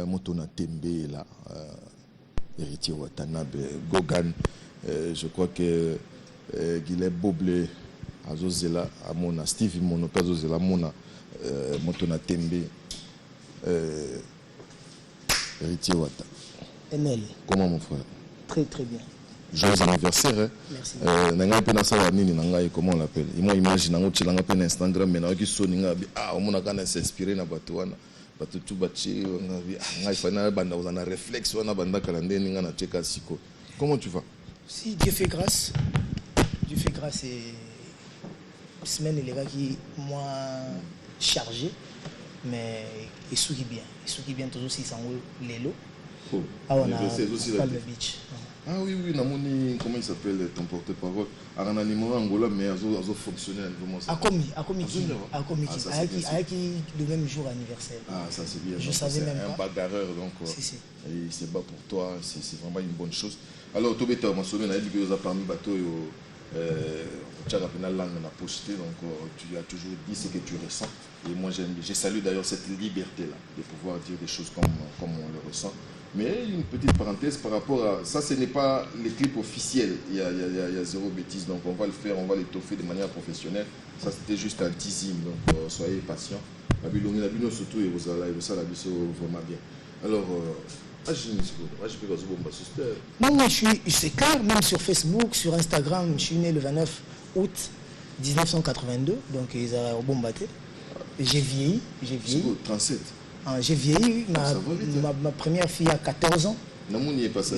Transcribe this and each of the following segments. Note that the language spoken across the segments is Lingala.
Motona Tembe là, héritier Watanabe, Gogan, je crois que Guillet Boblé, Azozela, Amona, Steve Monope, Azozela, Mona, Motona Tembe, héritier Wata. NL. Comment mon frère? Très très bien. Joyeux anniversaire. Merci. Comment on l'appelle? Moi, imagine, on a Instagram, mais on a s'inspiré na Batouana. Comment tu vas? Si Dieu fait grâce. Dieu fait grâce et semaine les gars qui moi chargé, mais il sourit bien. Il sourit bien toujours si ça les lots. Ah on a le beach. Ah oui, oui, Namoni, comment il s'appelle ton porte-parole? Un animal angola, mais à fonctionner à niveau mondial. Avec le même jour anniversaire. Ah, ça c'est bien. Je savais même pas. Un bagarreur, donc si. Il se bat pour toi, c'est vraiment une bonne chose. Alors, tu as mentionné, tu as parmi bateau, tu as la langue dans la pocheté, donc tu as toujours dit ce que tu ressens. Et moi, je salue d'ailleurs cette liberté-là, de pouvoir dire des choses comme on le ressent. Mais une petite parenthèse par rapport à ça, ce n'est pas les clips officiels. Il y a zéro bêtise, donc on va le faire, on va l'étoffer de manière professionnelle. Ça, c'était juste un teasing, donc soyez patients. La Bilongi, surtout, et vous allez vraiment bien. Alors, non, c'est clair, même sur Facebook, sur Instagram, je suis né le 29 août 1982, donc ils ont bombarder. J'ai vieilli. 37. J'ai vieilli, ma première fille a 14 ans. Namouni est passé.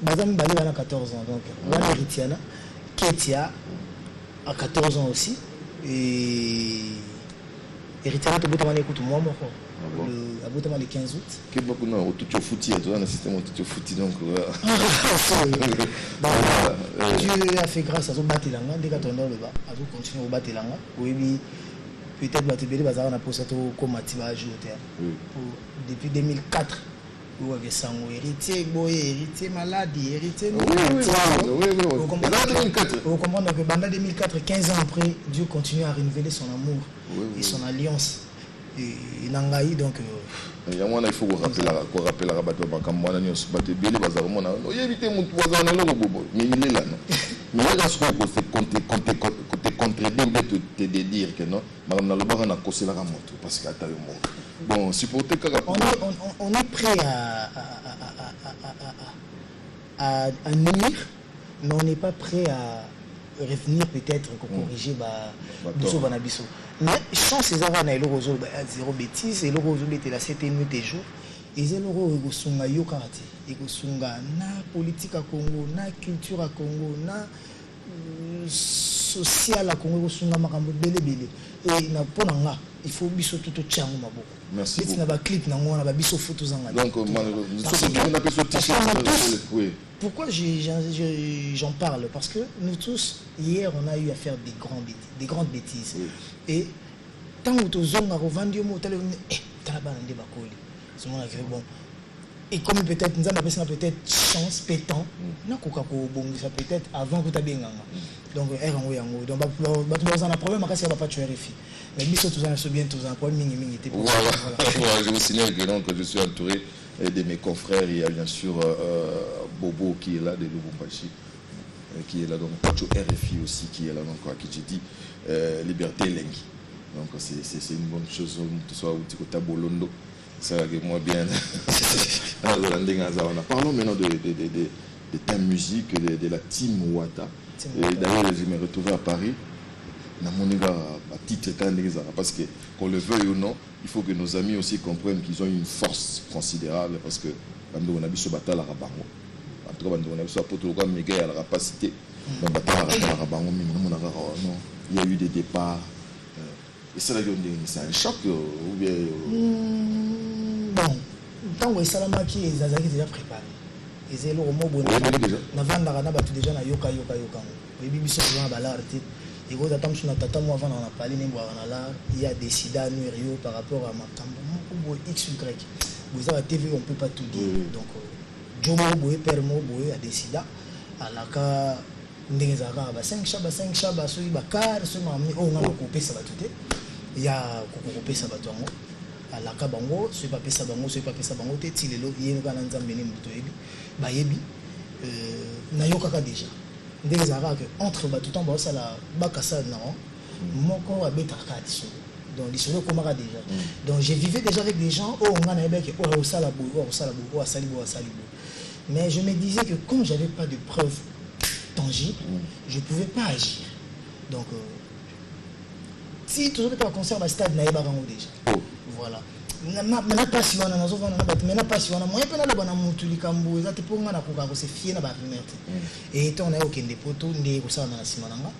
Madame Balé a 14 ans, donc voilà Ritiana. Ketia a 14 ans aussi. Et Ritiana, tu peux écouter moi, le 15 août. Quel beaucoup non, tout au foutu, tu as un système tout au foutu, donc. Dieu a fait grâce à son bâtiment, dès qu'on a le bas, à tout continuer au bâtiment. Oui, peut-être que tu as posé comme depuis 2004. Vous avez héritier, héritier maladie, héritier. Oui. Vous comprenez que pendant 2004, 15 ans après, Dieu continue à renouveler son amour et son alliance. Et Nangaï, donc. Il y a il faut rappeler la rabat de Bakamwa, il y a Béli Bazarmona. Il y a évité mon voisin à l'eau, mais il est là. Mais il y a ce qu'on peut te dire que non, Madame Naloba n'a causé la ramoto parce qu'à ta bon, supporter on est prêt à nuire, mais on n'est pas prêt à revenir peut-être pour corriger Bisso Banabiso. Mais chance ces avants et l'euro zéro bêtise et l'euro était la 7 nuit des jours. Et l'euro est sunga yokarati, et sunga na politique à Congo, na culture à Congo, na social à Congo, sunga makambo belé. Et na ponanga, il faut biso tout tchango maboko. Merci beaucoup. Na ba clip na ngona ba biso photos zanga. Donc pourquoi j'en parle? Parce que nous tous, hier, on a eu à faire des grandes bêtises. Oui. Et tant que tu as revendu au téléphone, bon. Et comme peut-être, nous avons peut-être chance, pétant, nous avons peut-être avant que tu aies bien. Donc, donc, un problème, c'est pas tu RFI. Mais nous sommes bien tous un problème. Voilà. Je vous signale que je suis entouré de mes confrères. Il y a bien sûr Bobo qui est là, de Lubumbashi, qui est là, donc RFI aussi qui est là, donc à qui j'ai dit Liberté Lengi. Donc c'est une bonne chose, soit au Tikota Bolondo, ça va moi bien. Parlons maintenant de ta musique, de la team Wata. D'ailleurs, je me retrouvais à Paris. Dans mon titre parce que qu'on le veuille ou non, il faut que nos amis aussi comprennent qu'ils ont une force considérable parce que on a vu ce bataille à Rabango. En tout cas, on a vu ce bataille à la rapacité. Il y a eu des départs. Et ça, c'est un choc ou bien. Bon, tant que Salamaki et Zazaki déjà préparé. Et c'est le mot bon. Déjà na yoka. Et bibiso dans balar et quand on a tata moi avant on a parlé il y a des sida nurio par rapport à ma cambo ou x y vous avez TV on peut pas tout dire donc Jomo boy père mo boy a des sida à la ka ndezaka ba 5 chaba so ba car so mami on a coupé ça va tout il y a coupé ça va tout alaka bango soki bapesa bango soki bapesa bango te ti lelo ye kaka na nzambe ne moto oyebi bayebi nayokaka déjà ndenge ezalaka ke entre bato ntango baosala bakasa nango moko abetaka lisolo donc lisolo ekomaka déjà donc je vivais déjà avec des gens oyo nga nayebaki oyo osala boye oyo osala boye oyo asali boye asali boye mais je me disais que comme j'avais pas de preuves tangibles je pouvais pas agir donc si toujours que tu as concert à stade nayebaka ngo déjà voilà na pasi wana nazovana na bato mais na pasi wana moyen mpe naloba na motu likambo eza te mpo nga nakoka kosefie na barumeur te et ntango naye okende poto nde kosalana na nsima na nga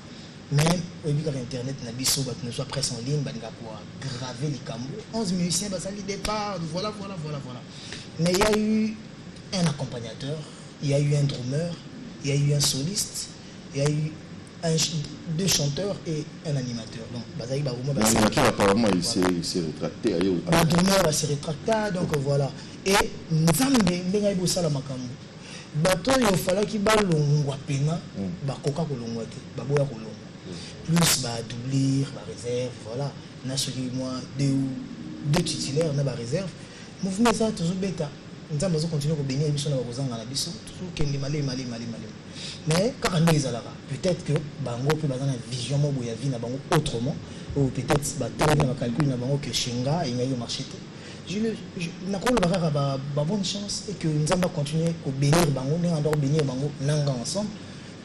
mais oyebi kaka internet na biso bato nazwa presse en ligne bandika koagrave likambo 11 musiciens basali départ voilà mais il y a eu un accompagnateur il y a eu un drummer il y a eu un soliste il y a eu deux chanteurs et un animateur. Donc, l'animateur apparemment il s'est rétracté. Le drummer s'est rétracté, donc voilà. Et Nzambe ndenga ibosala makambo. Bato il fallait qu'il balongwa pena, bakoka kolongwa te, baboya kolongwa. Plus ba doublir, ba réserve, voilà. Na soki moi deux titulaires na ba réserve. Mouvement ça toujours bêta. Nzambe zo continuer ko bénir biso na kozanga na biso, toujours kende malé. Mais quand on est là, peut-être que bango peut avoir une vision mo boya vie na bango autrement ou peut-être ba tala na calcul na bango que Shinga il y a marché. Je na ko ba bonne chance et que nous allons continuer à bénir bango, nous allons bénir bango nanga ensemble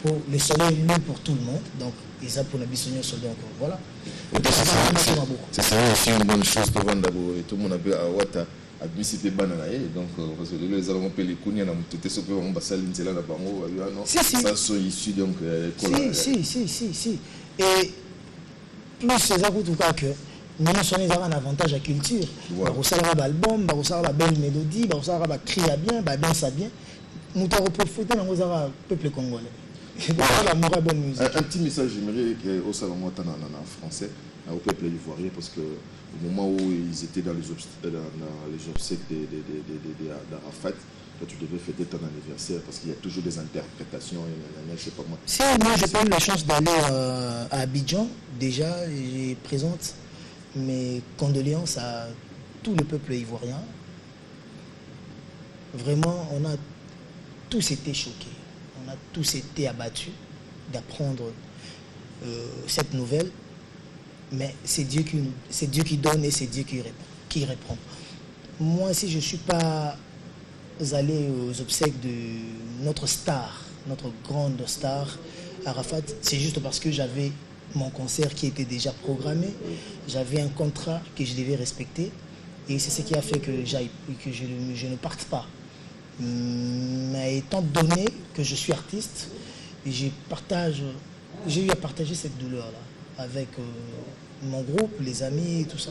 pour le soleil lui pour tout le monde. Donc ils a pour la bisogno sol donc voilà. C'est ça aussi une bonne chose pour vendre et tout le monde a vu à Wata admissité banana donc parce que les allons appeler les kounia na mutete so pe on basali nzela na bango non ça sont issus donc si et plus ces akutu ka que nous sommes un avantage à culture bakosala ba album bakosala ba belle mélodie bakosala ba crie bien ba danse bien muta ko profiter na ngozara peuple congolais voilà la bonne musique un petit message j'aimerais que au salon en français au peuple ivoirien parce que au moment où ils étaient dans les obsèques d'Arafat, toi tu devais fêter ton anniversaire parce qu'il y a toujours des interprétations et je sais pas moi. Si moi j'ai pas eu la chance d'aller à Abidjan, déjà je présente mes condoléances à tout le peuple ivoirien. Vraiment, on a tous été choqués, on a tous été abattus d'apprendre cette nouvelle. Mais c'est Dieu qui donne et c'est Dieu qui répond. Moi, si je ne suis pas allé aux obsèques de notre star, notre grande star, Arafat, c'est juste parce que j'avais mon concert qui était déjà programmé, j'avais un contrat que je devais respecter et c'est ce qui a fait que je ne parte pas. Mais étant donné que je suis artiste, j'ai eu à partager cette douleur-là avec mon groupe, les amis et tout ça.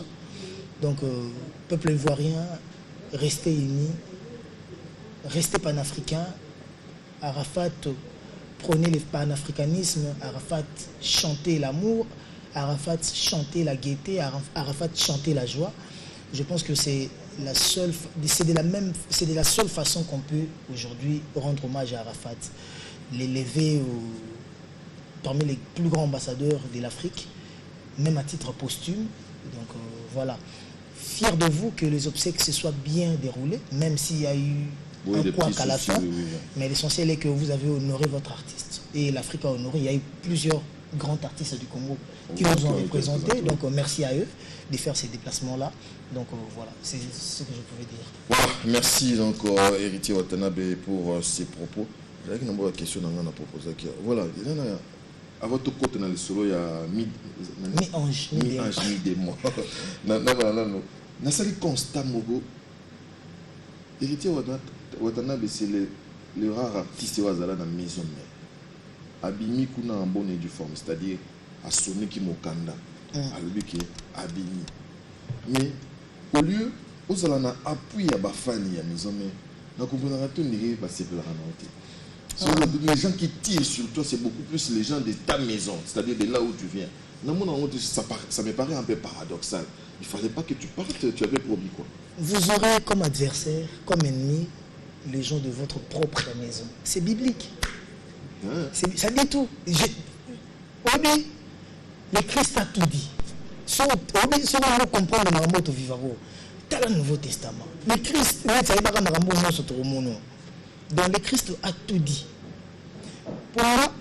Donc, peuple ivoirien, restez unis, restez panafricains. Arafat, prenez le panafricanisme. Arafat, chantez l'amour. Arafat, chantez la gaieté. Arafat, chantez la joie. Je pense que c'est de la seule façon qu'on peut aujourd'hui rendre hommage à Arafat. L'élever parmi les plus grands ambassadeurs de l'Afrique, même à titre posthume. Donc voilà. Fier de vous que les obsèques se soient bien déroulées, même s'il y a eu un couac à la fin. Mais l'essentiel est que vous avez honoré votre artiste. Et l'Afrique a honoré. Il y a eu plusieurs grands artistes du Congo qui nous ont représentés. Donc merci à eux de faire ces déplacements-là. Donc voilà, c'est ce que je pouvais dire. Voilà, merci donc Héritier Watanabe pour ces propos. J'avais une question à proposer. Voilà, à votre côté dans le solo, il y a mi-ange, mi-démon. Nasali constat mogo. Héritier Watanabe, c'est le rare artiste dans la maison mère. Abimi kuna en bonne et due forme, c'est-à-dire à sonner qui mokanda, à lui qui abimi. Mais au lieu, aux alana appui à bafani à maison mère, na comprendra tout nire ba se pela les gens qui tirent sur toi, c'est beaucoup plus les gens de ta maison, c'est-à-dire de là où tu viens. Ça me paraît un peu paradoxal. Il ne fallait pas que tu partes, tu avais promis quoi. Vous aurez comme adversaire, comme ennemi, les gens de votre propre maison. C'est biblique. Ça dit tout. Obi, le Christ a tout dit. Si on comprend le Mamoto Vivaro, dans le Nouveau Testament. Le Christ, dans le Christ a tout dit. Pour moi,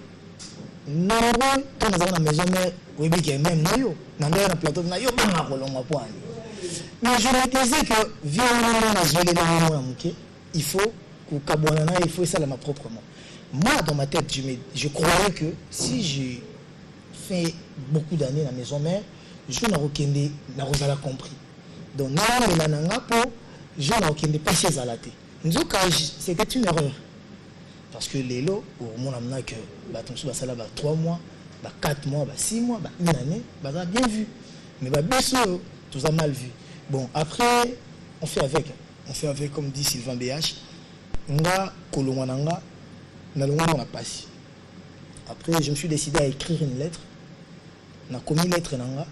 nombreux, quand nous avons la maison mère, oui, bien même nous, dans le plateau, nous avons un point. Mais je me disais que, il faut il faut ça ma propre main. Moi, dans ma tête, je croyais que si j'ai fait beaucoup d'années dans la maison mère, je n'ai pas compris. Donc, je n'ai pas chez Zalaté. C'était une erreur. Parce que les lots, au moins, on a que 3 mois, 4 mois, 6 mois, 1 année, on a bien vu. Mais tout ça mal vu. Bon, après, on fait avec, comme dit Sylvain BH, on a Kolongananga, on a passé. Après, je me suis décidé à écrire une lettre. On a commis lettre nanga.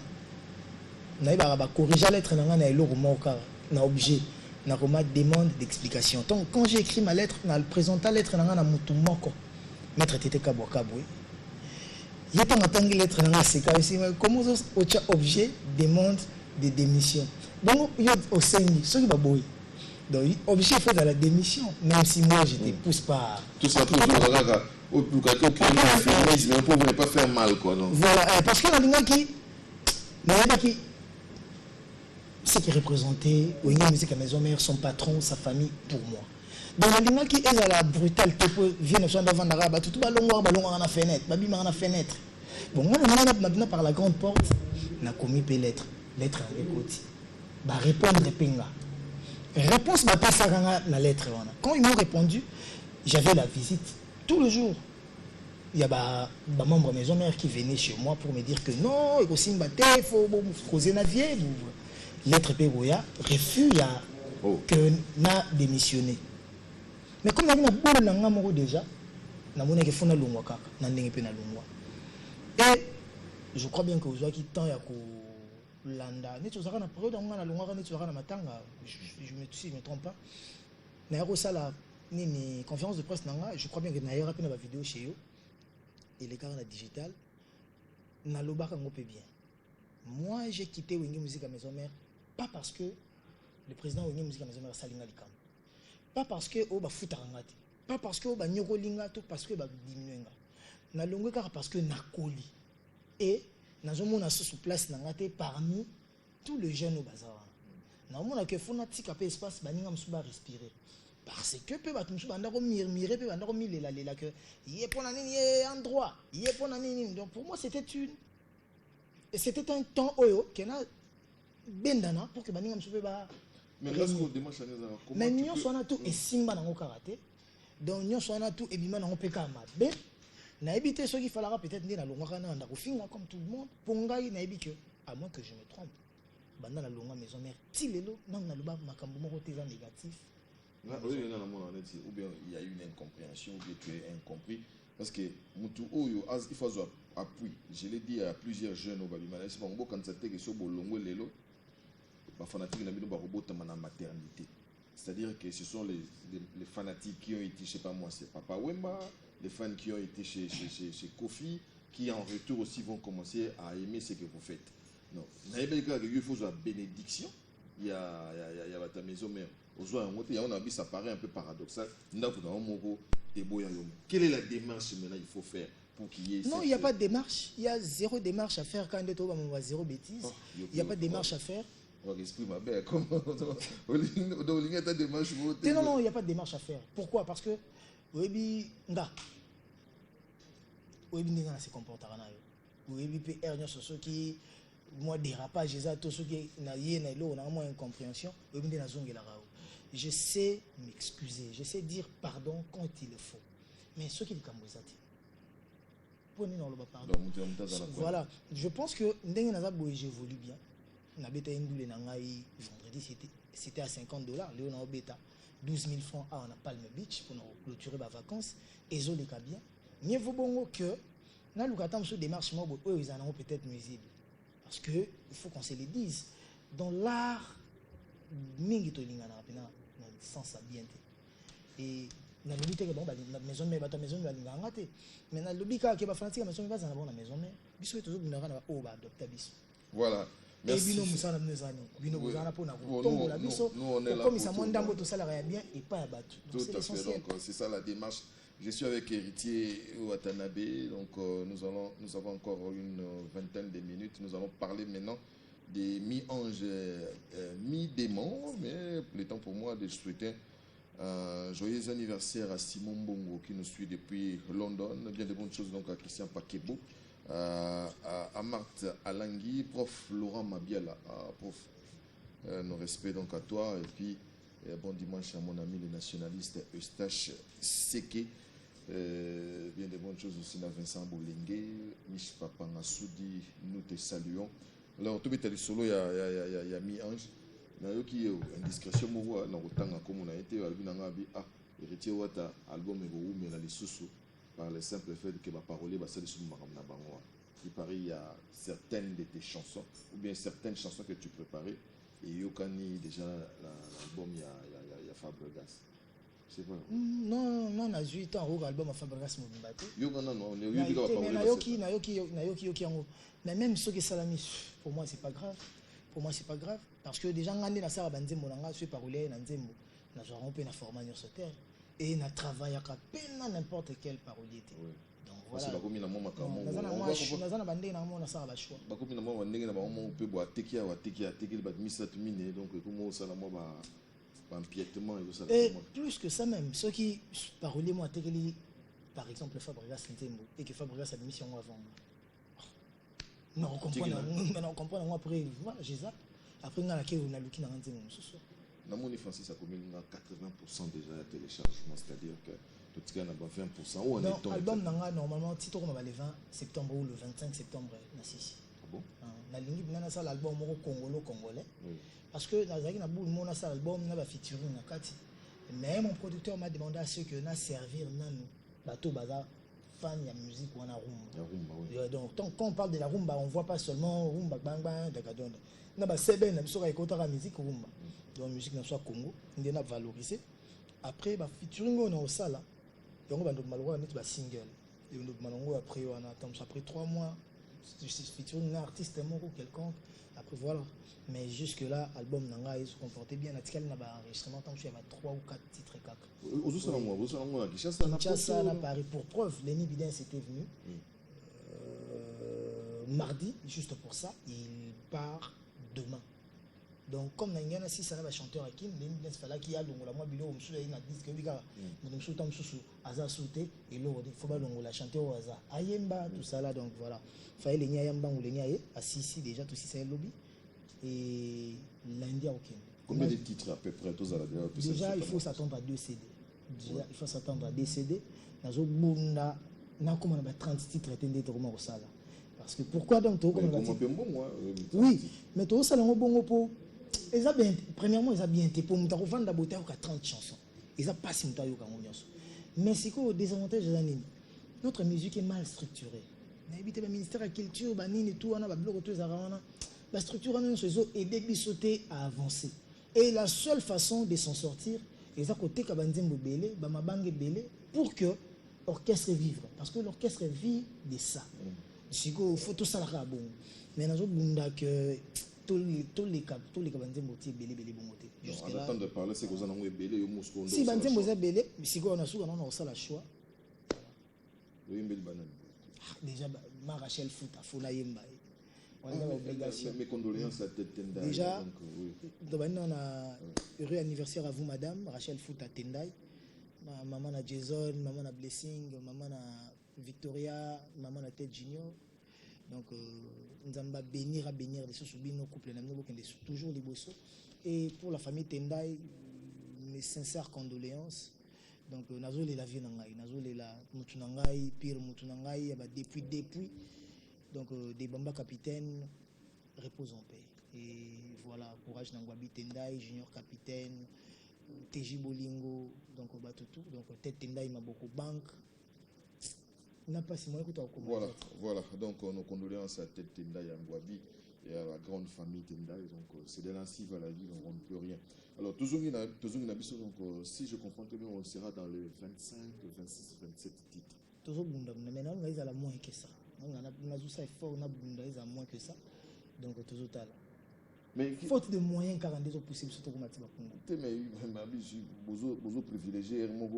On a corrigé la lettre nanga, on a objet. On a demande d'explication. Donc, quand j'ai écrit ma lettre, on a présenté la lettre nanga na mutumoko. Maître Tete Kabouakaboué. Il y a une lettre nanga, c'est comment objet demande de démission. Donc, il y a au sein de ce qui va bouillir. Donc, obligé de faire la démission, même si moi je ne te pousse pas. Tout ça, pour ne pas faire mal, quoi. Non? Voilà, parce que ce qui représentait, la maison mère, son patron, sa famille, pour moi. Donc, il y a la brutale, vient devant l'arabe, tout le monde a la fenêtre, bon, moi, par la grande porte, on a commis des lettres à l'écoute. Répondre Penga. Réponse m'a pas ça dans la lettre. Quand ils m'ont répondu, j'avais la visite tout le jour. Il y a des membres de maison mère qui venaient chez moi pour me dire que non, il faut poser la vieille. Lettre Pégoya, refus que n'a démissionné. Mais comme il y a une bonne déjà, il y a et je crois bien que vous avez temps landa ni tozaka na période ngana longaka ni tozaka na matanga je me trompe pas na ça la ni conférence de presse nanga je crois bien que na yera pe na ba vidéo chez yo et les gars na digital na lobaka ngopé bien. Moi j'ai quitté Wenge Musique à Maison Mère pas parce que le président Wenge Musique à Maison Mère salinga likam, pas parce que o ba futaranga te, pas parce que o ba nyokolinga to, parce que ba diminuenga na longue car parce que na koli et nous avons sous place parmi tous les jeunes au bazar. Nous avons un espace pour respirer. Parce que peu donc pour moi c'était un temps qui a bendana pour que mais lorsqu'on démarche mais nous sommes tout et simba dans karaté donc nous sommes tout et bima dans pekama ben na évité ce qu'il fallait peut-être dire na longa na ndakofinga comme tout le monde pongai na évité à moins que je me trompe banda na longa maison mère tilelo na loba makambo moko teza négatif. Oui, ou bien il y a eu une incompréhension ou bien tu es incompris parce que mutu oyo il faut avoir appui. Je l'ai dit à plusieurs jeunes au Babimana c'est bon quand c'était que sur bolongo lelo ba fanatique na bino ba robota na maternité. C'est-à-dire que ce sont les fanatiques qui ont été, je ne sais pas moi, c'est Papa Wemba, les fans qui ont été chez Kofi, qui en retour aussi vont commencer à aimer ce que vous faites. Non, il faut la bénédiction. Il y a ta maison mère. Ça paraît un peu paradoxal. Quelle est la démarche maintenant il faut faire pour qu'il y ait... Non, il n'y a pas de démarche. Il y a zéro démarche à faire quand on a zéro bêtise. Il n'y a pas de démarche à faire. Non, il n'y a pas de démarche à faire. Pourquoi? Parce que Webi Nga se comportera. Webi peut erreur sur ceux qui moi dérapage tout ceux qui n'a moins incompréhension. Je sais m'excuser, je sais dire pardon quand il le faut. Mais ceux qui le cambouisati. Voilà, je pense que j'évolue bien. Vendredi, c'était à $50. Léon Beta, 12 000 francs à Palm Beach pour nous clôturer ma vacances. Et je les bien. Mieux vaut bon que nous avons des démarches ils en ont peut-être nuisibles. Parce qu'il faut qu'on se le dise. Dans l'art, mingi to lingana dans sens bien. Et na lobité que bon la maison mais ta maison va lingana te. Mais na lobika que ba fanatique maison va za na maison mais biso to zo bundaka na o ba adopter biso. Voilà. Merci. Bino musana mnezani. Bino musana pour na Bon, tombo la biso. nous, on est là Comme pour ça tout, mon dambo donc. tout ça là bien et pas abattu. Tout à fait, donc c'est ça la démarche. Je suis avec Héritier Watanabe, donc nous avons encore une vingtaine de minutes. Nous allons parler maintenant des mi-anges, mi-démons, mais le temps pour moi de souhaiter un joyeux anniversaire à Simon Bongo qui nous suit depuis London. Bien de bonnes choses donc à Christian Pakebo, à Marthe Alangui, prof Laurent Mabiala, prof. Nos respects donc à toi et puis bon dimanche à mon ami le nationaliste Eustache Seke. Bien de bonnes choses aussi à Vincent Bolengue, Mich Papa Soudi, nous te saluons. Alors, tout est solo, il y a mi-ange. Il y a qui indiscrétion, comme on a été, héritier Wata, album mais là les sous par le simple fait que ma parole est basée sur Maramna Bangoa. Il paraît il y a certaines de tes chansons, ou bien certaines chansons que tu préparais, et Yokani, déjà l'album, il y a Fabregas. C'est vrai. Non, non, na 8 ans au album à Fabregas Mobimbaté. Yokana, non, on est Mais même ceux qui salami, pour moi c'est pas grave. Pour moi c'est pas grave parce que déjà ngandi na sala banzembo nanga suis parolier na nzembo na genre pe na formation sur terre et na travail à peine n'importe quel parolier. Donc voilà. Bakomi na moma kamo. Nazana bande na mona sala ba choix. Bakomi na moma ndenge na ba moma pe bo ateki ba misatu mine donc comme ça na moma ba empiètement et ça. Et plus que ça même ceux qui parolier moi tekeli par exemple Fabregas Nzembo et que Fabregas a démission avant. Non, on comprend après voilà, j'ai ça. Après on a laquelle on a luki na Nzembo ce soir. Na moni Francis a commis 80% déjà à téléchargement, c'est-à-dire que tout cas na 20% où on est tombé. Album nanga normalement titre on va le 20 septembre ou le 25 septembre na sisi. Ah bon? Na lingi na ça l'album moko congolais. Oui. Parce que nazaki na boule mona ça l'album na ba featuring na kati. Mais mon producteur m'a demandé à ce que na servir nanu bateau bazar fan de musique ou en rumba. Oui. Donc quand on parle de la rumba, on voit pas seulement rumba bang bang dakadon. Na ba seben na biso ka ekota la musique rumba. Donc musique na soit Congo, on a valorisé. Après ba featuring on a ça là. Donc ba ndo malwa net ba single. Et ndo malongo après on attend après 3 mois featuring un artiste moko quelconque. Après voilà. Mais jusque là album nanga il se comportait bien natikali na ba enregistrement tant que il y avait 3 ou 4 titres kaka. Ozo na Kinshasa na Paris pour preuve Lenny Bidens était venu mardi juste pour ça il part demain. Donc comme Nangana si ça na ba chanteur à Kin Lenny Bidens fallait qu'il y a longola moi bilo msusu na disque bika mon msusu tam msusu aza sauté et l'autre il faut ba longola chanter au hasard ayemba tout ça là donc voilà fallait les nyayamba ou les nyaye assis déjà tout si c'est lobby et lundi au Kin. Combien de titres à peu près tous à la déjà il faut s'attendre à 2 CD. Déjà, il faut s'attendre à des CD. Nazo bunda na comme on a 30 titres étendus comment au sala. Parce que pourquoi donc to comme oui, mais to sala bongo po ils a bien premièrement ils a bien été pour muta vendre beauté à 30 chansons. Ils a pas si muta yo ka nyonso. Mais c'est quoi désavantage de l'anime. Notre musique est mal structurée. Na habité le ministère de la culture banine et tout on a ba bloc tout ça la structure en réseau aider bisoter à avancer. Et la seule façon de s'en sortir les à côté kabanzembo belé bamabange belé pour que l'orchestre vive parce que l'orchestre vit de ça. Siko faut tout ça là bon mais nazo bunda que tous les kabanzembo ti belé bon côté jusqu'à là attendre de parler c'est que vous en avez belé yo musko ndo si banzembo za belé siko on a sou on a ça la choix oui mbeli banane déjà ma Rachel Fouta fona yemba mes condoléances à Tendai. Déjà, on a heureux anniversaire à vous, madame. Rachel Fouta Tendai. Maman a Jason, maman a Blessing, maman a Victoria, maman a Ted Junior. Donc, nous allons bénir les sous-soubis, nos couples, toujours les bossos. Et pour la famille Tendai, mes sincères condoléances. Donc, nous avons la vie, nous avons la Moutunangai, pire Moutunangai, depuis. Donc, des Bamba capitaines reposent en paix. Et voilà, courage Nangwabi Tendai, junior capitaine, TJ Bolingo, donc on bat tout. Donc, Ted Tendai m'a beaucoup banque. N'a pas si moi écoute au Voilà, donc nos condoléances à Ted Tendai Ngwabi et à la grande famille Tendai. Donc, c'est de l'ainsi à la vie, donc on ne peut rien. Alors, toujours donc si je comprends très bien, on sera dans les 25, 26, 27 titres. Toujours Bunda, mais maintenant, on a moins que ça. On a ça effort, on a moins que ça. Donc, toujours là. Mais faute de moyens 42 possible surtout comme Matiba Congo. Mais vous privilégiez une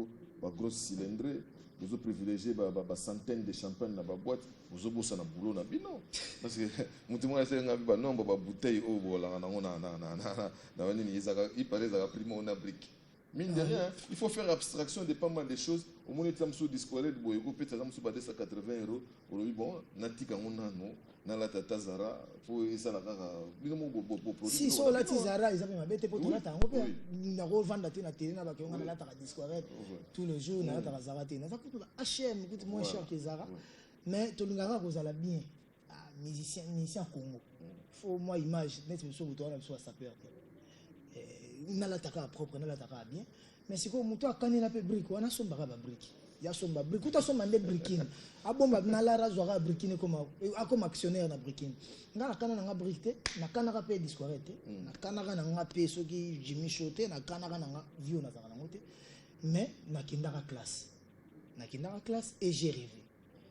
grosse cylindrée, vous privilégiez une centaine de champagne dans la boîte, vous avez un boulot dans non. Parce que vous avez un nombre de bouteilles au bol, il paraît que primo on a brique. Mine de rien, il faut faire abstraction de pas mal de choses. Au moins, il y a discours de Boyego, peut-être 280 €. Bon, Natika, on a non. Nala Tata Zara, pour ça la si so la Zara, ils avaient ma bête pour tout là, on a revendu la télé, on a la discours tout le jour, on a la Zara. Ça coûte HM, coûte moins cher que Zara. Mais tout le monde vous allez bien. Musicien Congo. Faut moi image, net sur le toit, sur sa peur. On a l'attaque propre, on a l'attaque bien. Mais c'est comme toi, quand il a fait brique, on a son barab à brique. Il y a son brique. Tout à son mandé briquine. Ah bon, on a la rasoir briquine comme actionnaire na briquine. On a la canne na briqué, na canne à payer discourette, na canne à payer ce qui Jimmy Choté, na canne à view na zara ngote. Mais na kindara classe. Na kindara classe et j'ai rêvé.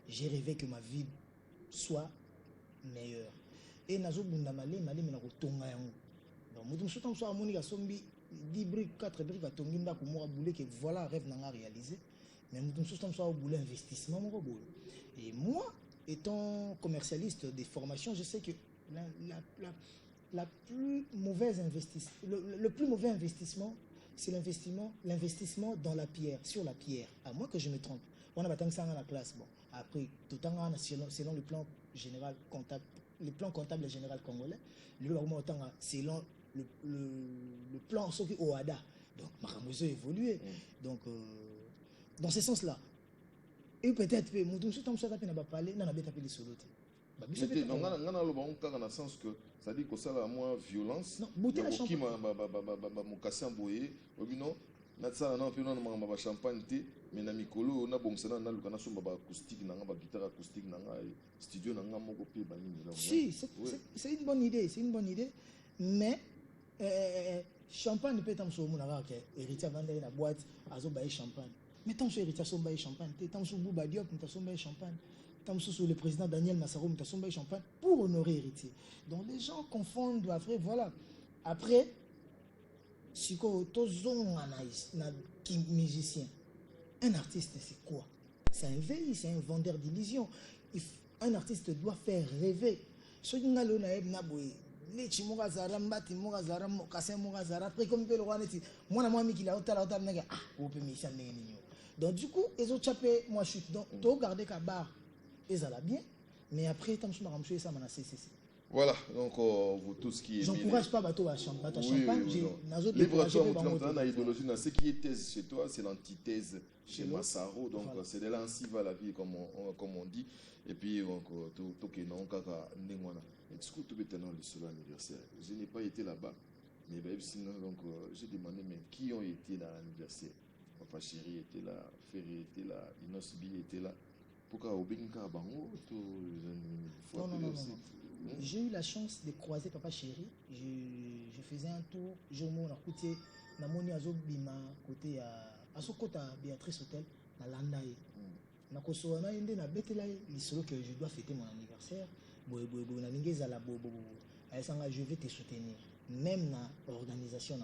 J'ai rêvé que ma vie soit meilleure. Et nazo bunda malé na kotonga yango. Donc, je suis en train de sombi 10 briques, 4 briques à Tonginda pour moi bouler que voilà rêve n'a réalisé. Mais je suis en train de bouler investissement. Et moi, étant commercialiste des formations, je sais que la plus mauvaise investissement, le plus mauvais investissement, c'est l'investissement dans la pierre, sur la pierre. À moins que je me trompe. On a battu ça dans la classe. Bon, après, tout le temps, selon le plan général comptable, le plan comptable général congolais, selon le plan OADA. Donc, Maramoso a évolué. Donc, dans ce sens-là, et peut-être que nous sommes parlé, nous avons appelé solo. Mais non, dans le sens que ça dit que ça a moins violence. Non, bouteille à champagne. Na champagne mais na mikolo na bomsana na lukana somba ba acoustique na ba guitare acoustique na studio na moko pe ba nini là. Si, c'est une bonne idée, c'est une bonne idée, mais champagne peut être sur mon que héritier vendre la boîte azo bailler champagne. Mais tant sur héritier son bailler champagne, tant sur Bouba Diop tant son bailler champagne. Tant sur le président Daniel Massaro tant son bailler champagne pour honorer héritier. Donc les gens confondent après voilà. Après si ko tozon analyse na musicien. Un artiste, c'est quoi? C'est un veille, c'est un vendeur d'illusions. Un artiste doit faire rêver. Ce qui est les chimoga zara mbati moga zara mokase moga zara après comme le roi neti moi na moi mi qui la hôtel nega ah on peut mission ngenyo. Donc du coup ils ont chapé moi chute donc to garder ka bar ils alla bien mais après tant que je ça m'a cessé. Voilà, donc vous tous qui j'encourage pas bateau à champagne. Livre-toi, dans l'idéologie, dans ce qui est thèse chez toi, c'est l'antithèse chez Massaro. Donc c'est de là ainsi va la vie, comme on dit. Et puis, tout qui est non, kaka, n'engwana. Est-ce que tu es dans le seul anniversaire? Je n'ai pas été là-bas. Mais sinon, donc, j'ai demandé, mais qui ont été dans l'anniversaire? Papa Chéri était là, Ferry était là, Inosbi était là. Pourquoi Obinka Bango? Non. J'ai eu la chance de croiser Papa Chéri. Je faisais un tour. Je me suis dit, Bima côté à ce côté Béatrice Hotel, à Landaï. Que je dois fêter mon anniversaire. Je vais te soutenir. Même dans l'organisation,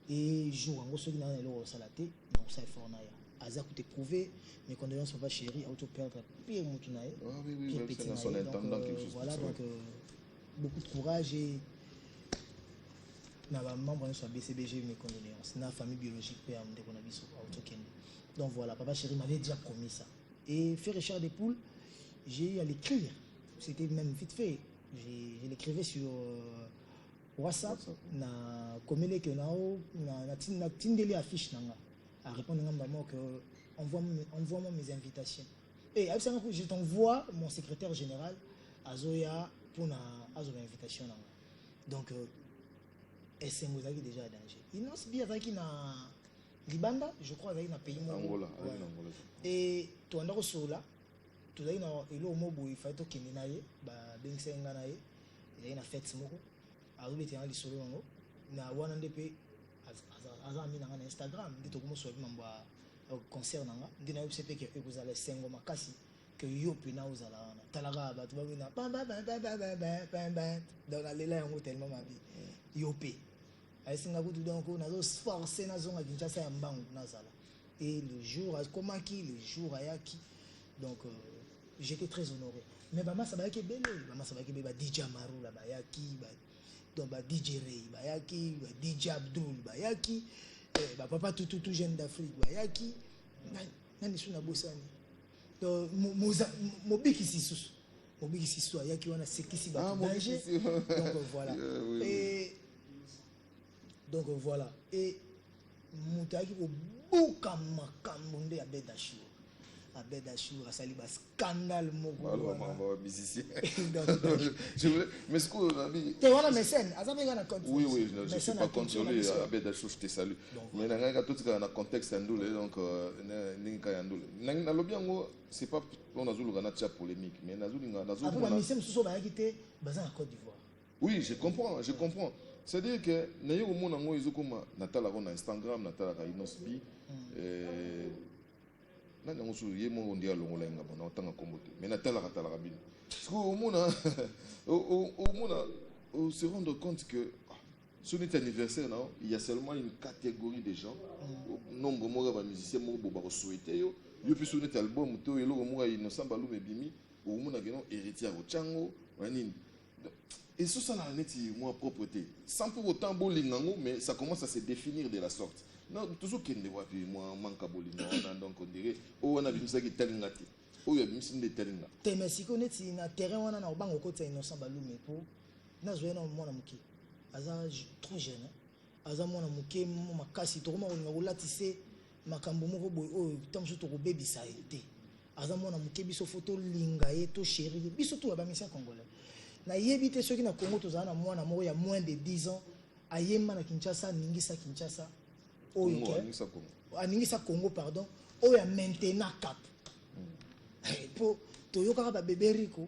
et jour en gros ceux qui n'ont pas salaté donc ça est fort naïa Aza coûté prouvé mes condoléances Papa Chéri auto perdre pire moutunaï oui c'est son intendant quelque chose voilà donc beaucoup de courage et na ba membre sur BCBG mes condoléances na famille biologique père de qu'on a vu sur auto Kenya. Donc voilà Papa Chéri m'avait déjà promis ça et faire Richard des poules j'ai eu à l'écrire c'était même vite fait je l'écrivais sur WhatsApp na komele que nao na tindeli affiche nanga à répondre maman que envoie-moi mes invitations et je t'envoie mon secrétaire général Azoya pour na azo invitation nanga donc SM vous avez déjà danger il n'ose bien avec na Libanda je crois avec na pays Angola et toi ndako sola tu as na elo mobo il faut to keminaye ba bengsenga naye il y a une fête moko arrivé dans les solos na wana ndep azami na Instagram ndito ko so bimamba concert nanga ndina yo sepe ke ekozala sengo makasi que yo pina ozala wana talaka bato babina donc nalela yango tellement mabe yo pe ayesinga kutu donc nazo forcer nazonga Kinshasa ya mbangu nazala et le jour akomaki le jour ayaki donc j'étais très honoré mais bamasa bayaki ebele bamasa bayaki ebele ba DJ Amaru la bayaki donc ba DJ Ray bayaki ba DJ Abdul bayaki ba papa tout jeune d'Afrique bayaki nani suna bosani donc mobiki sisusu ayaki wana sekisi ba danger donc voilà et donc voilà et mutaki ko buka makambo nde Abed Achour asali ba scandale moko wana musicien mais ce que tu vois mécène azame na compte oui je suis pas contre lui Abed Achour je te salue mais na nga tout na contexte ndule donc ninga ya ndule na lobi yango c'est pas on azuluka na tia polémique mais nazulinga après ba musicien mususu ba yakite baza en Côte d'Ivoire oui je comprends c'est-à-dire que nayo mona ngo izokoma natala ko na Instagram natala ka Inosbi nani yango sur ye mo ndia longola nga bona otanga kombote mais natala ka bino parce que au mona on se rendre compte que sur notre anniversaire non il y a seulement une catégorie de gens nombre mo ba musiciens mo bo ba souhaiter yo puis sur notre album to yelo mo Innocent Balume bimi au mona que non héritier au Tchango wanini et ça la neti moi propreté sans pour autant bolingango mais ça commence à se définir de la sorte non toujours qu'il ne voit plus moi manque à bolingango donc on dirait on a vu ça qui telingati oh il y a même si des telinga te merci connaître na terrain wana na bango côté Innocent Balume pour na zoé na mwana muke aza trop jeune aza mwana muke makasi to koma ko latise makambo moko boy oh tamso to ko baby sa été aza mwana muke biso photo linga ye to chéri biso to ba mission congolais na yebite ceux qui na Congo tozana na mwana moko ya moins de 10 ans ayema na Kinshasa ningisa Kinshasa oyo aningisa Congo pardon oyo maintenant cap pour toyoka ba bébé rico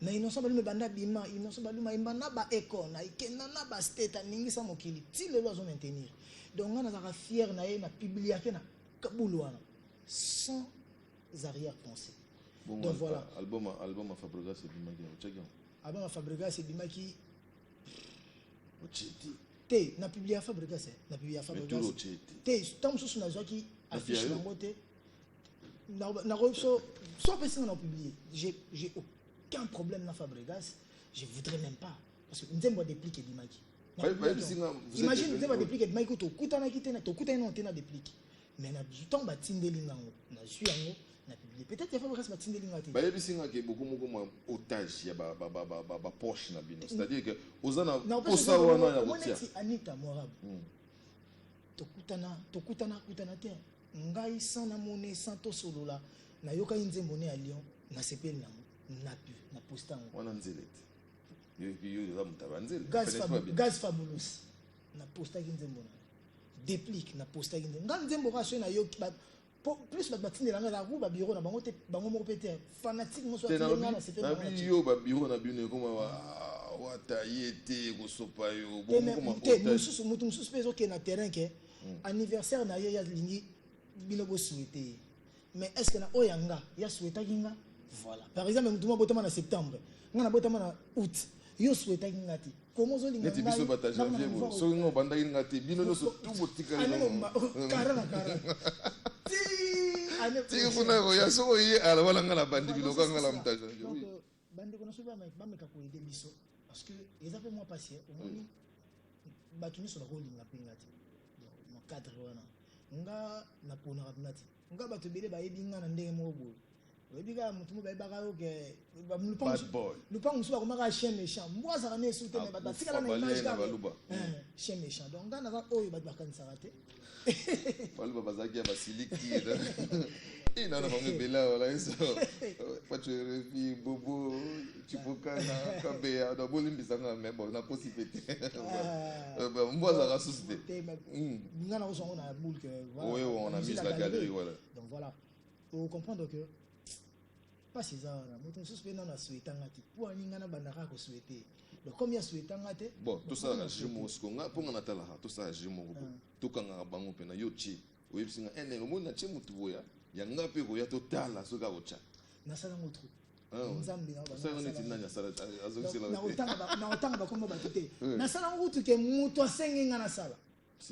na Innocent Balume banda bima Innocent Balume imbana ba école na ikena na ba state ningisa mokili ti le lozo maintenir donc on a fier na ye na publier na kabulwana sans arrière-pensée bon, donc voilà album à Fabregas c'est bima qui avant à Fabregas c'est bima qui ocheti te na publier Fabregas na publier Fabregas te tant sous na qui affiche na moté na reço soit personne n'a publié j'ai aucun problème na Fabregas je voudrais même pas parce que nous avons dépliqué bima qui imagine nous avons dépliqué bima qui to kutana kitena to kutana non tena dépliqué mais na du temps batindeli ngango na suis yango na publié peut-être il faut reste batindeli ngati ba yebisinga ke beaucoup otage ya ba poche na bino c'est-à-dire que ozana osawa na ya rotia Anita Morabu to kutana te ngai sana mone santo solola na yoka nzembo ne à Lyon na sepel na postango wana nzelete yo za mutabanzele gaz fabulous na posta nzembo na déplique na posta nzembo raso na yoki plus ba batindela nga la roue ba bureau na bango te bango moko pété fanatique mo so tinga na sepel na yo ba bureau na bino koma wata yete ko sopa yo mutu mususu peso ke na terrain ke anniversaire na yo ya lingi bino bo souhaiter mais est-ce que na oyanga ya souhaiter kinga voilà par exemple mutu mo botama na septembre ngana botama na août yo souhaiter kinga ti comment zo linga ngati biso bata janvier bo so ngo banda kinga ti bino no so tout botika no kara ti kuna ko ya so yi ala wala ngala bandi bino ka ngala mutaja donc bandi kono so ba meka ko aider biso parce que les appels moi patient au moins batuni sur la rolling pinga ti mon cadre wana nga na pona rapnati nga bato bele ba yebinga na ndenge mo boy webiga mutu mo ba yebaka yo ke ba lupango so ba komaka chien méchant mboza kana esute me ba tikala na image ka chien méchant donc nga na oyo ba bakanisa raté baluba bazaki ba siliki ina na bango bela wala eso pacho refi bobo chipokana kabea da bolimbisa nga me bon na possibilité mboza ka susite nga na osongo na boule que voilà oui on a mis la galerie voilà donc voilà faut comprendre que pas ces ça na moto suspend na souhaitanga ti pour ninga na bandaka ko souhaiter donc comme ya souhaitanga te bon tout ça na jimo skonga pour na tala tout ça jimo to kanga bango pena yo chi oyebsinga ene mo na chimu tuboya yanga pe ko ya totala soka ocha nasala ngo truc nzambe na ba ça on est nani asala azokisi la na otanga ba komba batute nasala ngo truc ke muto asengenga nasala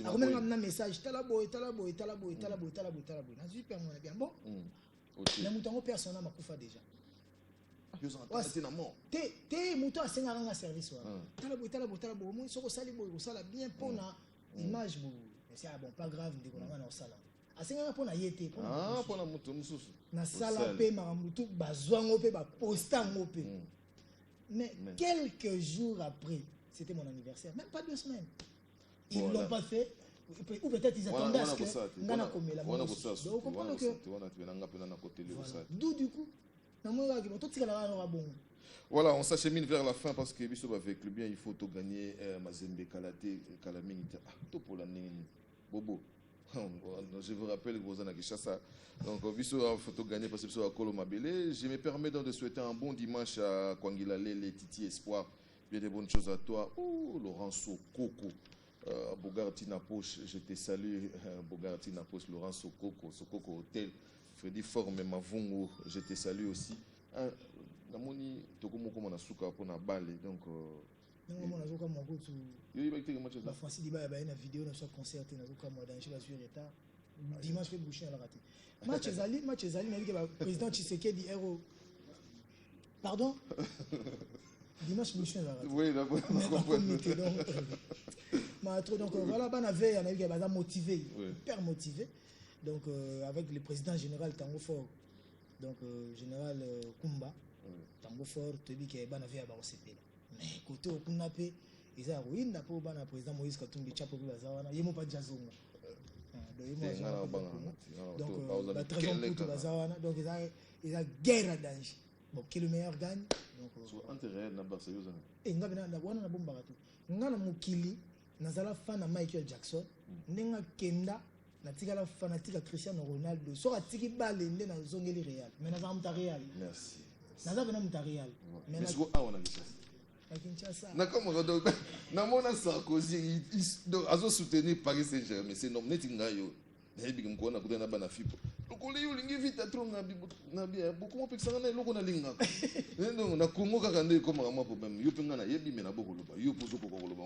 akomenga na message tala boy na zui pe ngona bien bon na muto ngo persona makufa déjà te muto asenga nga service wa tala boy mo soko sali boy ko sala bien pona image bo c'est bon pas grave ndeko na ngana osala asenga pona yete pona muto mususu na sala pe mamutu bazwango pe ba postango pe mais quelques jours après c'était mon anniversaire même pas 2 semaines ils l'ont pas fait ou peut-être ils attendaient à ce que ngana komela donc comprendre que d'où du coup na moi ki boto tikala na bon. Voilà, on s'achemine vers la fin parce que Bisso avec le bien il faut tout gagner Mazembe Kalate Kalamini tout pour la bobo. Je vous rappelle que vous en avez ça. Donc Bisso a photo gagner parce que Bisso a Kolo Mabele. Je me permets donc de souhaiter un bon dimanche à Kwangila Lele Titi Espoir. Bien des bonnes choses à toi. Laurent Sokoko. Bogarti Napoche, je te salue. Bogarti Napoche, Laurent Sokoko, Sokoko Hotel. Freddy Forme Mavungo, je te salue aussi. Namoni tokomoko mona suka pona bale donc non mona zoka moko tu yo ba kiteke match la Francis Diba ba na vidéo na so concert na zoka mo dans la sur retard dimanche fait boucher la raté match ezali na que ba président Tshisekedi héros pardon dimanche boucher la raté oui d'accord donc voilà bana veille on a vu que ba motivé hyper motivé donc avec le président général Tango Fort donc général Kumba Tango Fort tebi ke bana via ba osepela mais côté okuna pe eza ruinda po bana président Moïse Katumbi chapo bi bazawana yemo pa jazongo donc la trésor pour bazawana donc eza guerre à danger bon qui le meilleur gagne donc sur intérêt na Barcelone et ngabena na wana na bomba tu ngana mukili nazala fan na Michael Jackson nenga kenda na tika fanatique Cristiano Ronaldo so atiki balende na zongeli Real mais na zamta Real merci naza bena muta Real mais na go awana Kinshasa na comme donc na mona Sarkozy azo soutenir Paris Saint-Germain c'est nom neti ngayo na ebi mkona kutana bana fipo lokole yo lingi vita trop na bia beaucoup mo pekisanga na lokona linga donc na Congo kaka nde koma kama problème yo penga na yebi mena boko loba yo pozo ko loba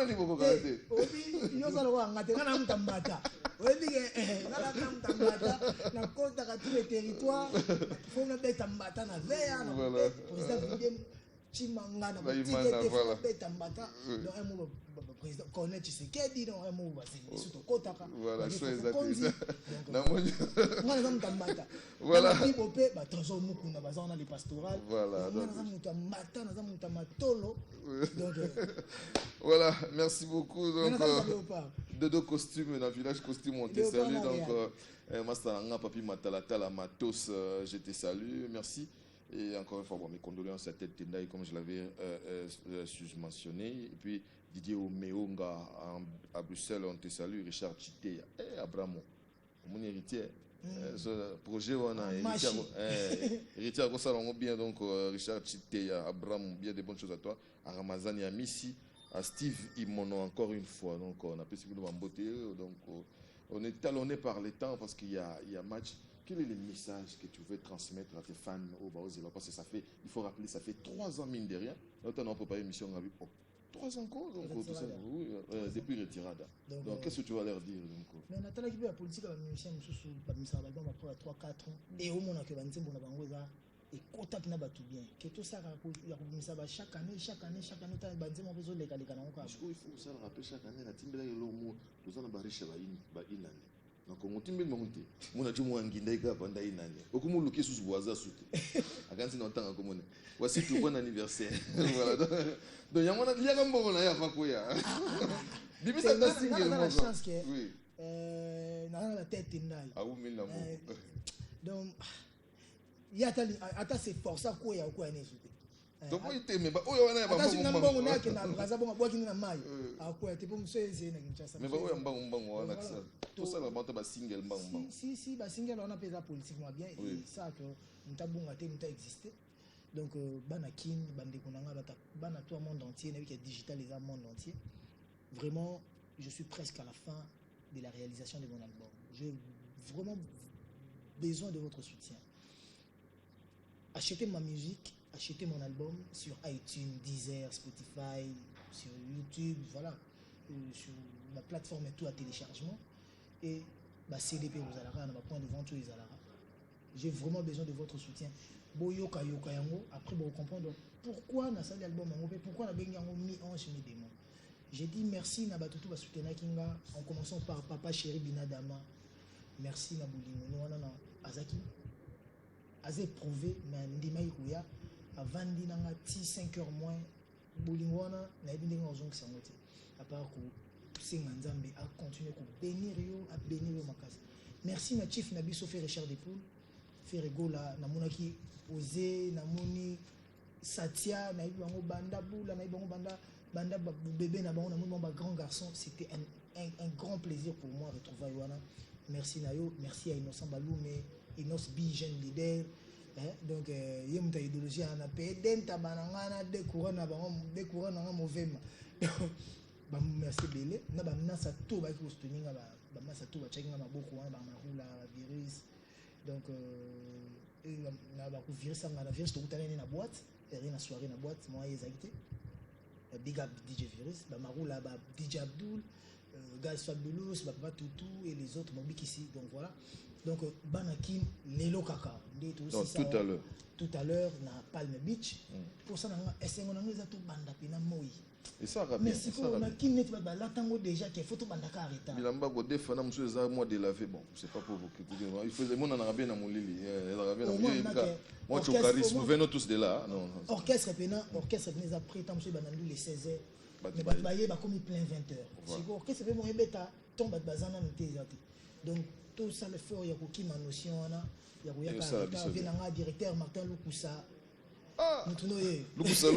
ni boko kate obi yo sala wa ngate kana mtambata obi ke nala mtambata na kota ka tous les territoires faut na beta mbata na veya na président Chimanga na beta mbata donc un mot président connaît Tshisekedi donc un mot c'est surtout kotaka voilà c'est exactement na moi ngana mtambata voilà bibo pe ba trésor mukunda bazana les pastorales voilà donc ngana mtambata na mtamatolo donc voilà, merci beaucoup. Donc, de deux costumes, dans le village costume, on te salue. Donc, Master Papi Matalata, Matos, je te salue. Merci. Et encore une fois, bon, mes condoléances à Ted Tendai, comme je l'avais mentionné. Et puis, Didier Omeonga à Bruxelles, on te salue. Richard Chité, Abramo, mon héritier. Ce projet, on a héritier à ça, on bien. Donc, Richard Chité, Abramo, bien des bonnes choses à toi. À Ramazani, à Missi. À Steve Imono encore une fois, donc on a pu nous emboîter, donc on est talonné par les temps parce qu'il y a match. Quel est le message que tu veux transmettre à tes fans au Baozela? Parce que ça fait, il faut rappeler, ça fait 3 ans mine de rien. Nous avons préparé une mission, 3 ans encore, donc tout ça, oui, depuis retirada. Donc qu'est-ce que tu vas leur dire donc? Mais Nathalie qui veut la politique, la mission, la mission, la mission, après 3-4 ans, et au moins que Banzem, on a bangoza. Et quand tu as tout bien, que tout ça, chaque année, tu as besoin de les gars. Il faut ça rappeler chaque année, la team de l'homme, nous avons riche à donc on timbe monte mon a jumu ngindai ka banda inane okumu luki sous boisa soute akansi na ntanga komone voici tout bon anniversaire voilà donc yamona liaka mbongo na ya fakoya bimisa na single la chance que na la tête ndai ah ou mille l'amour donc yatali ata se force ko ya ko ane soute donc moi il t'aime ba oyo wana ya mbongo na ke na braza bongo bwaki na mai akoya te pour mseze na Kinshasa mais ba oyo mbongo wana ça tout ça vraiment ba single mbongo si ba single on a pesa politiquement bien et ça que ntabunga te nta exister donc bana kin bande konanga bana tout le monde entier na digital les monde entier vraiment je suis presque à la fin de la réalisation de mon album je vraiment besoin de votre soutien. Achetez ma musique, achetez mon album sur iTunes, Deezer, Spotify, sur YouTube, voilà, sur la plateforme et tout à téléchargement. Et CDP aux Alara, on a point de vente aux Alara. J'ai vraiment besoin de votre soutien. Boyoka yoka yango, après vous comprendre pourquoi on a ça l'album, pourquoi on a bien mis ange mes démons. J'ai dit merci na batutu ba soutenir kinga en commençant par papa chéri Binadama. Merci na bolingo no wana na azaki. Azé prouvé mais ndima ikuya avant dinanga ti 5h moins bolingo wana na ebindi ngozong sangote. À part ko singa nzambe a continuer ko bénir yo, a bénir yo makasi. Merci na chief na biso fait Richard Depoul. Fait rigola na monaki osé na moni Satya na ibango banda boula na ibango banda bébé na bango na moni ba grand garçon, c'était un grand plaisir pour moi de retrouver Yoana. Merci Nayo, merci à Innocent Baloume, Innos B jeune leader. Donc il y a une idéologie à paix denta banana découvrir na bango découvrir na mauvais. Merci belé na ba nasa to ba ki soutenir ba nasa to ba tchenga maboko wana ba marula virus. Donc na ba ku virus nga na virus to kutana na boîte et rien à soirée na boîte moi exacté big up DJ Virus ba marula ba DJ Abdul Gaz Fabulous ba Tutu et les autres mobik ici. Donc voilà, donc banakin lelo kaka ndé tout aussi ça tout à l'heure na Palm Beach pour ça na esengo na ngeza to banda pena moi. Et ça va bien. Mais si on a qui net ba la tango déjà qui photo banda ka arrêter. Bilamba go defana monsieur za moi de laver bon, c'est pas pour vous que il faisait mon en arabien na molili, arabien na molili. Moi tu charisme, nous venons tous de là, non. Orchestre pena les après tant monsieur banandu les 16h. Mais baye ba comme plein 20h. C'est quoi orchestre pe mo ebeta tombe bazana n'était. Donc tout ça le fort ya ko ki ma notion wana ya ko ya ka venanga directeur Martin Lukusa. Ah, Lukusa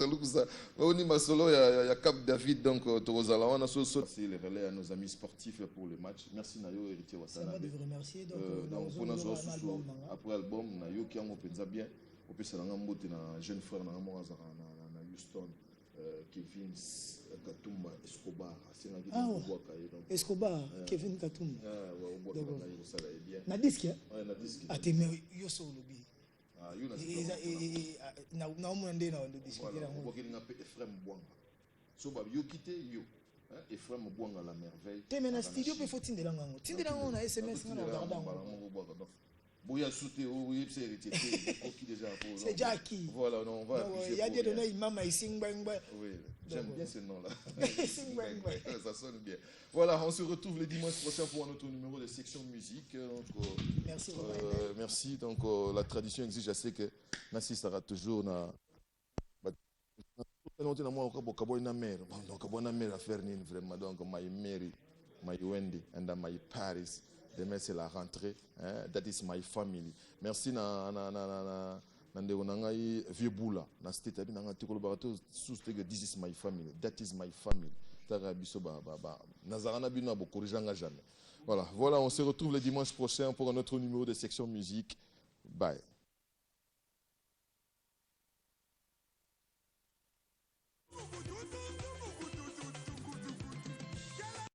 Lukusa on y masolo ya Cap David donc tozala wana so c'est le relais à nos amis sportifs pour le match. Merci Nayo héritier Watana. Ça va de vous remercier donc après album Nayo qui en penza bien au plus na mbote na jeune frère na mo azara na Houston Kevin Katumba Escobar Escobar Kevin Katumba na disque na disque ateme yo so lobi yo na mo ndé na disque on va na Ephraim Bwanga so ba yo quitté yo Ephraim Bwanga la merveille te mena studio pe faut tindela ngango na SMS na regarda Bouya sauté ou c'est héritier qui déjà pour c'est Jackie voilà non on va il y a des données maman ici oui j'aime bien ce nom là ça sonne bien. Voilà, on se retrouve le dimanche prochain pour un autre numéro de section musique. Donc, merci merci. Donc la tradition exige assez que Nassi sera toujours na moi vraiment donc my Mary my Wendy and my Paris. Demain c'est la rentrée, that is my family. Merci na ndeko nangai vieux boula na state abi nanga tikolo barato souste que this is my family, that is my family. Tara biso ba nazarana bino bo corrigeanga jamais. Voilà, on se retrouve le dimanche prochain pour un autre numéro de section musique. Bye.